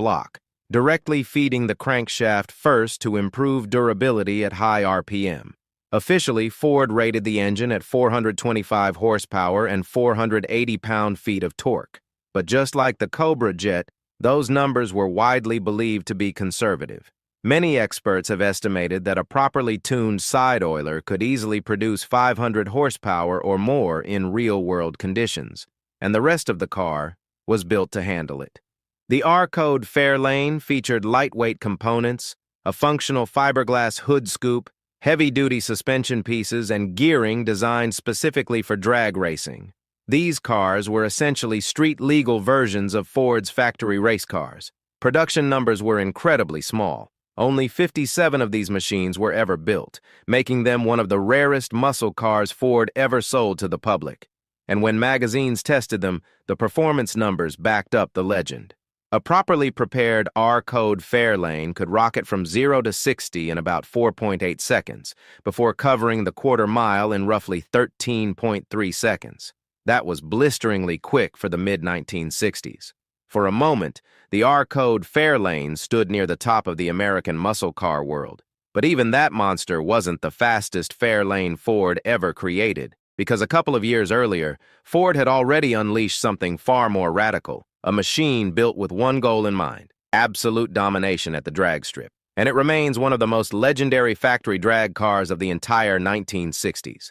block, directly feeding the crankshaft first to improve durability at high RPM. Officially, Ford rated the engine at 425 horsepower and 480 pound-feet of torque. But just like the Cobra jet, those numbers were widely believed to be conservative. Many experts have estimated that a properly tuned side oiler could easily produce 500 horsepower or more in real-world conditions, and the rest of the car was built to handle it. The R-Code Fairlane featured lightweight components, a functional fiberglass hood scoop, heavy-duty suspension pieces, and gearing designed specifically for drag racing. These cars were essentially street-legal versions of Ford's factory race cars. Production numbers were incredibly small. Only 57 of these machines were ever built, making them one of the rarest muscle cars Ford ever sold to the public. And when magazines tested them, the performance numbers backed up the legend. A properly prepared R-Code Fairlane could rocket from 0 to 60 in about 4.8 seconds, before covering the quarter mile in roughly 13.3 seconds. That was blisteringly quick for the mid-1960s. For a moment, the R-Code Fairlane stood near the top of the American muscle car world. But even that monster wasn't the fastest Fairlane Ford ever created, because a couple of years earlier, Ford had already unleashed something far more radical. A machine built with one goal in mind: absolute domination at the drag strip. And it remains one of the most legendary factory drag cars of the entire 1960s.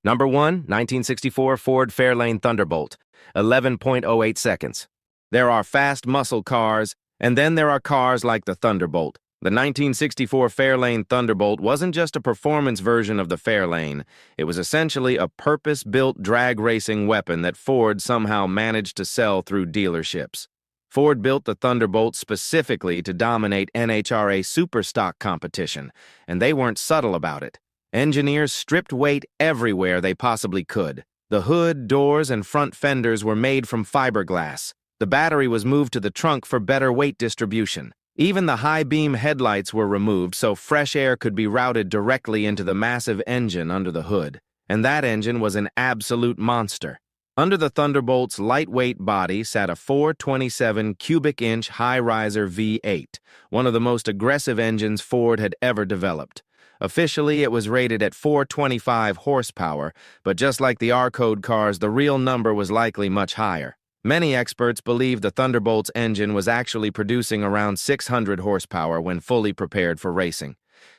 Number 1, 1964 Ford Fairlane Thunderbolt, 11.08 seconds. There are fast muscle cars, and then there are cars like the Thunderbolt. The 1964 Fairlane Thunderbolt wasn't just a performance version of the Fairlane. It was essentially a purpose-built drag racing weapon that Ford somehow managed to sell through dealerships. Ford built the Thunderbolt specifically to dominate NHRA Superstock competition, and they weren't subtle about it. Engineers stripped weight everywhere they possibly could. The hood, doors, and front fenders were made from fiberglass. The battery was moved to the trunk for better weight distribution. Even the high-beam headlights were removed so fresh air could be routed directly into the massive engine under the hood. And that engine was an absolute monster. Under the Thunderbolt's lightweight body sat a 427 cubic-inch high-riser V8, one of the most aggressive engines Ford had ever developed. Officially, it was rated at 425 horsepower, but just like the R-Code cars, the real number was likely much higher. Many experts believe the Thunderbolt's engine was actually producing around 600 horsepower when fully prepared for racing.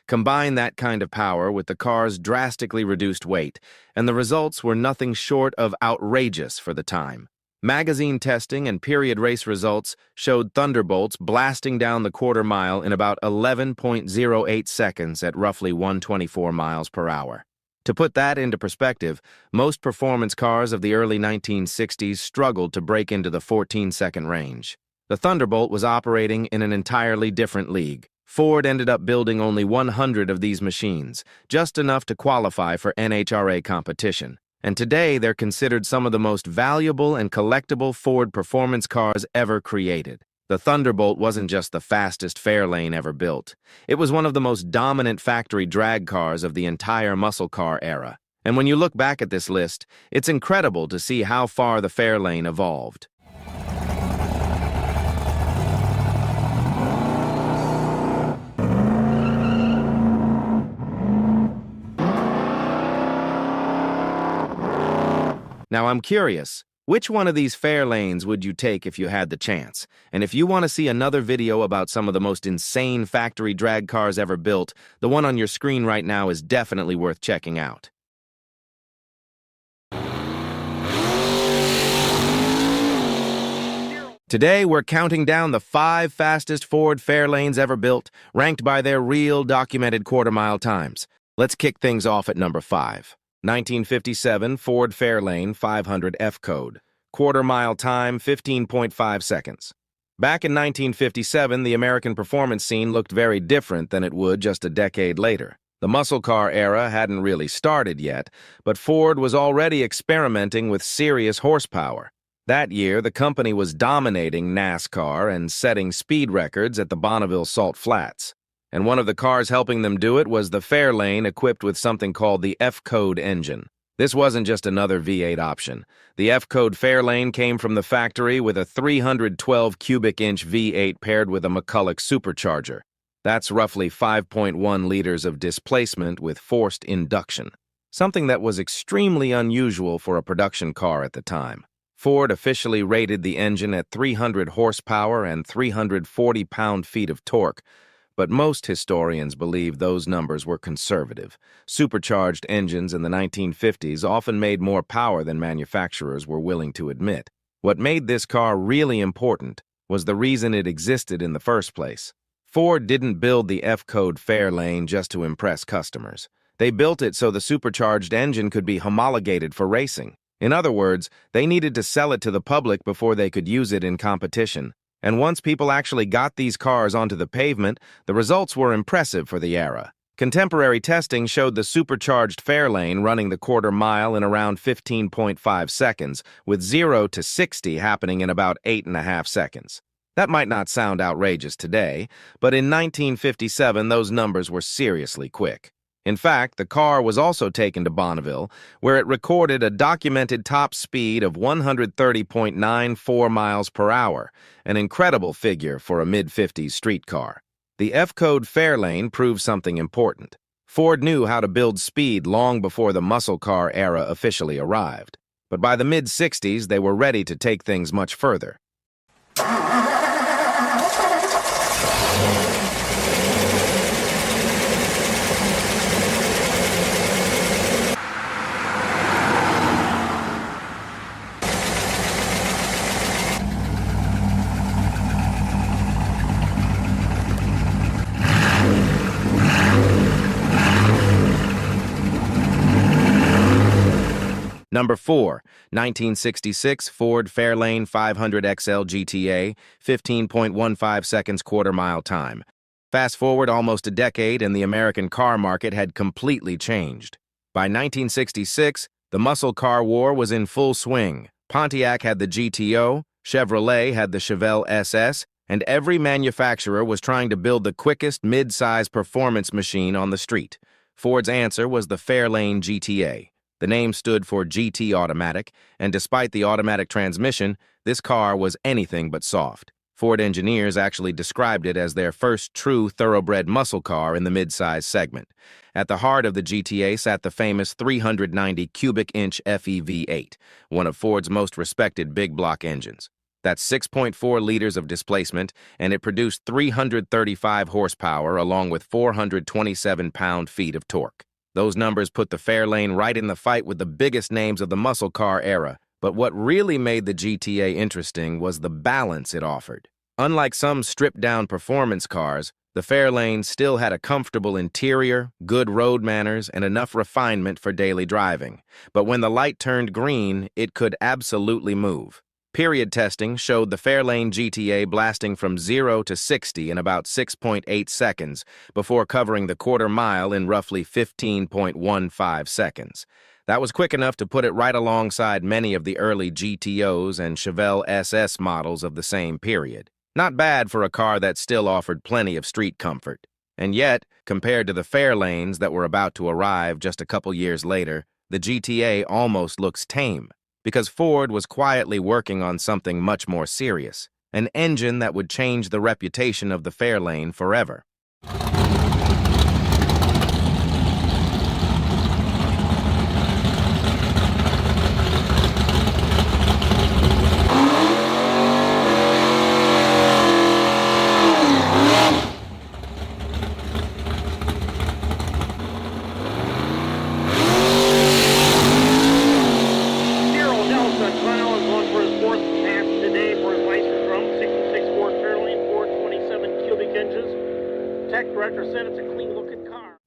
Combine that kind of power with the car's drastically reduced weight, and the results were nothing short of outrageous for the time. Magazine testing and period race results showed Thunderbolts blasting down the quarter mile in about 11.08 seconds at roughly 124 miles per hour. To put that into perspective, most performance cars of the early 1960s struggled to break into the 14-second range. The Thunderbolt was operating in an entirely different league. Ford ended up building only 100 of these machines, just enough to qualify for NHRA competition. And today, they're considered some of the most valuable and collectible Ford performance cars ever created. The Thunderbolt wasn't just the fastest Fairlane ever built. It was one of the most dominant factory drag cars of the entire muscle car era. And when you look back at this list, it's incredible to see how far the Fairlane evolved. Now I'm curious, which one of these Fairlanes would you take if you had the chance? And if you want to see another video about some of the most insane factory drag cars ever built, the one on your screen right now is definitely worth checking out. Today, we're counting down the 5 fastest Ford Fairlanes ever built, ranked by their real documented quarter-mile times. Let's kick things off at number 5. 1957 Ford Fairlane 500 F-Code. Quarter-mile time, 15.5 seconds. Back in 1957, the American performance scene looked very different than it would just a decade later. The muscle car era hadn't really started yet, but Ford was already experimenting with serious horsepower. That year, the company was dominating NASCAR and setting speed records at the Bonneville Salt Flats. And one of the cars helping them do it was the Fairlane, equipped with something called the F-Code engine. This wasn't just another V8 option. The F-Code Fairlane came from the factory with a 312 cubic inch V8 paired with a McCulloch supercharger. That's roughly 5.1 liters of displacement with forced induction, something that was extremely unusual for a production car at the time. Ford officially rated the engine at 300 horsepower and 340 pound-feet of torque, but most historians believe those numbers were conservative. Supercharged engines in the 1950s often made more power than manufacturers were willing to admit. What made this car really important was the reason it existed in the first place. Ford didn't build the F-Code Fairlane just to impress customers. They built it so the supercharged engine could be homologated for racing. In other words, they needed to sell it to the public before they could use it in competition. And once people actually got these cars onto the pavement, the results were impressive for the era. Contemporary testing showed the supercharged Fairlane running the quarter mile in around 15.5 seconds, with 0 to 60 happening in about 8.5 seconds. That might not sound outrageous today, but in 1957 those numbers were seriously quick. In fact, the car was also taken to Bonneville, where it recorded a documented top speed of 130.94 miles per hour, an incredible figure for a mid-50s street car. The F-Code Fairlane proved something important. Ford knew how to build speed long before the muscle car era officially arrived. But by the mid-60s, they were ready to take things much further. Number 4, 1966 Ford Fairlane 500 XL GTA, 15.15 seconds quarter-mile time. Fast forward almost a decade and the American car market had completely changed. By 1966, the muscle car war was in full swing. Pontiac had the GTO, Chevrolet had the Chevelle SS, and every manufacturer was trying to build the quickest mid-size performance machine on the street. Ford's answer was the Fairlane GTA. The name stood for GT Automatic, and despite the automatic transmission, this car was anything but soft. Ford engineers actually described it as their first true thoroughbred muscle car in the mid-size segment. At the heart of the GTA sat the famous 390 cubic inch FEV8, one of Ford's most respected big block engines. That's 6.4 liters of displacement, and it produced 335 horsepower along with 427 pound-feet of torque. Those numbers put the Fairlane right in the fight with the biggest names of the muscle car era. But what really made the GTA interesting was the balance it offered. Unlike some stripped-down performance cars, the Fairlane still had a comfortable interior, good road manners, and enough refinement for daily driving. But when the light turned green, it could absolutely move. Period testing showed the Fairlane GTA blasting from 0 to 60 in about 6.8 seconds before covering the quarter mile in roughly 15.15 seconds. That was quick enough to put it right alongside many of the early GTOs and Chevelle SS models of the same period. Not bad for a car that still offered plenty of street comfort. And yet, compared to the Fairlanes that were about to arrive just a couple years later, the GTA almost looks tame. Because Ford was quietly working on something much more serious, an engine that would change the reputation of the Fairlane forever.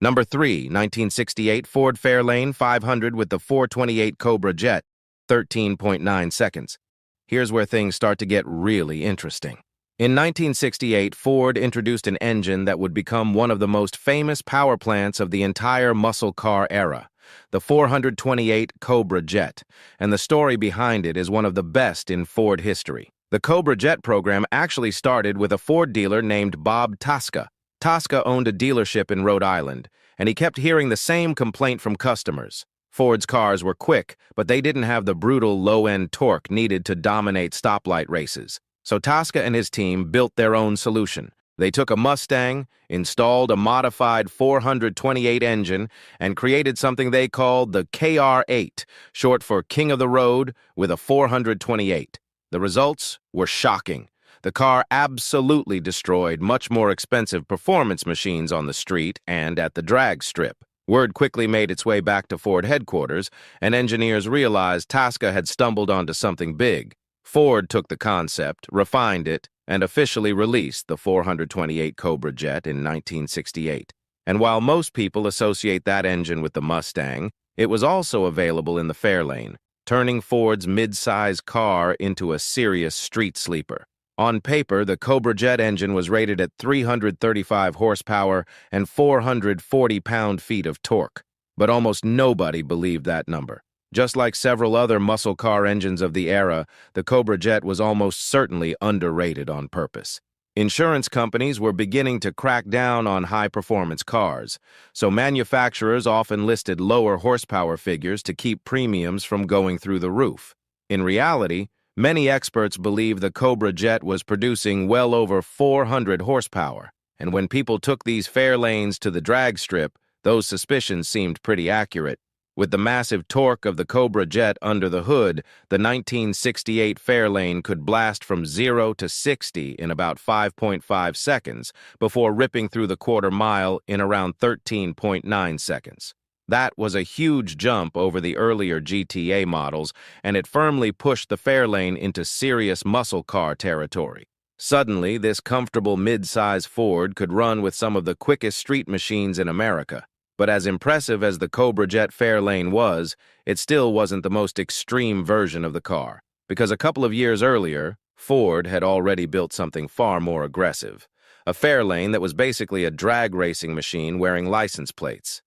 Number 3, 1968 Ford Fairlane 500 with the 428 Cobra Jet, 13.9 seconds. Here's where things start to get really interesting. In 1968, Ford introduced an engine that would become one of the most famous power plants of the entire muscle car era, the 428 Cobra Jet, and the story behind it is one of the best in Ford history. The Cobra Jet program actually started with a Ford dealer named Bob Tasca. Tosca owned a dealership in Rhode Island, and he kept hearing the same complaint from customers. Ford's cars were quick, but they didn't have the brutal low-end torque needed to dominate stoplight races. So Tosca and his team built their own solution. They took a Mustang, installed a modified 428 engine, and created something they called the KR8, short for King of the Road, with a 428. The results were shocking. The car absolutely destroyed much more expensive performance machines on the street and at the drag strip. Word quickly made its way back to Ford headquarters, and engineers realized Tosca had stumbled onto something big. Ford took the concept, refined it, and officially released the 428 Cobra Jet in 1968. And while most people associate that engine with the Mustang, it was also available in the Fairlane, turning Ford's mid-size car into a serious street sleeper. On paper, the Cobra Jet engine was rated at 335 horsepower and 440 pound-feet of torque, but almost nobody believed that number. Just like several other muscle car engines of the era, the Cobra Jet was almost certainly underrated on purpose. Insurance companies were beginning to crack down on high-performance cars, so manufacturers often listed lower horsepower figures to keep premiums from going through the roof. In reality, many experts believe the Cobra Jet was producing well over 400 horsepower, and when people took these Fairlanes to the drag strip, those suspicions seemed pretty accurate. With the massive torque of the Cobra Jet under the hood, the 1968 Fairlane could blast from 0 to 60 in about 5.5 seconds before ripping through the quarter mile in around 13.9 seconds. That was a huge jump over the earlier GTA models, and it firmly pushed the Fairlane into serious muscle car territory. Suddenly, this comfortable mid-size Ford could run with some of the quickest street machines in America. But as impressive as the Cobra Jet Fairlane was, it still wasn't the most extreme version of the car, because a couple of years earlier, Ford had already built something far more aggressive, a Fairlane that was basically a drag racing machine wearing license plates.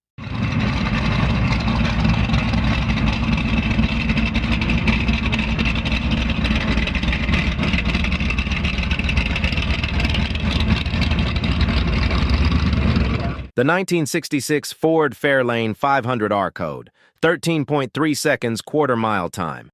The 1966 Ford Fairlane 500R code, 13.3 seconds quarter-mile time.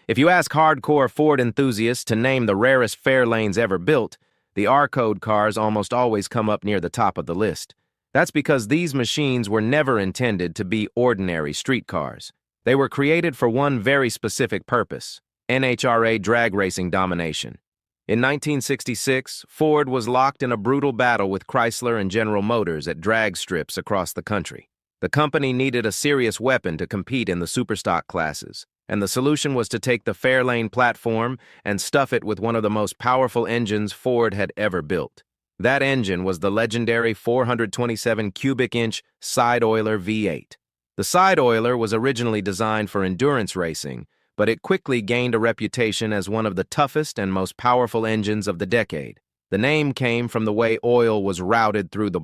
If you ask hardcore Ford enthusiasts to name the rarest Fairlanes ever built, the R-code cars almost always come up near the top of the list. That's because these machines were never intended to be ordinary street cars. They were created for one very specific purpose: NHRA drag racing domination. In 1966, Ford was locked in a brutal battle with Chrysler and General Motors at drag strips across the country. The company needed a serious weapon to compete in the superstock classes, and the solution was to take the Fairlane platform and stuff it with one of the most powerful engines Ford had ever built. That engine was the legendary 427 cubic-inch side-oiler V8. The side-oiler was originally designed for endurance racing, but it quickly gained a reputation as one of the toughest and most powerful engines of the decade. The name came from the way oil was routed through the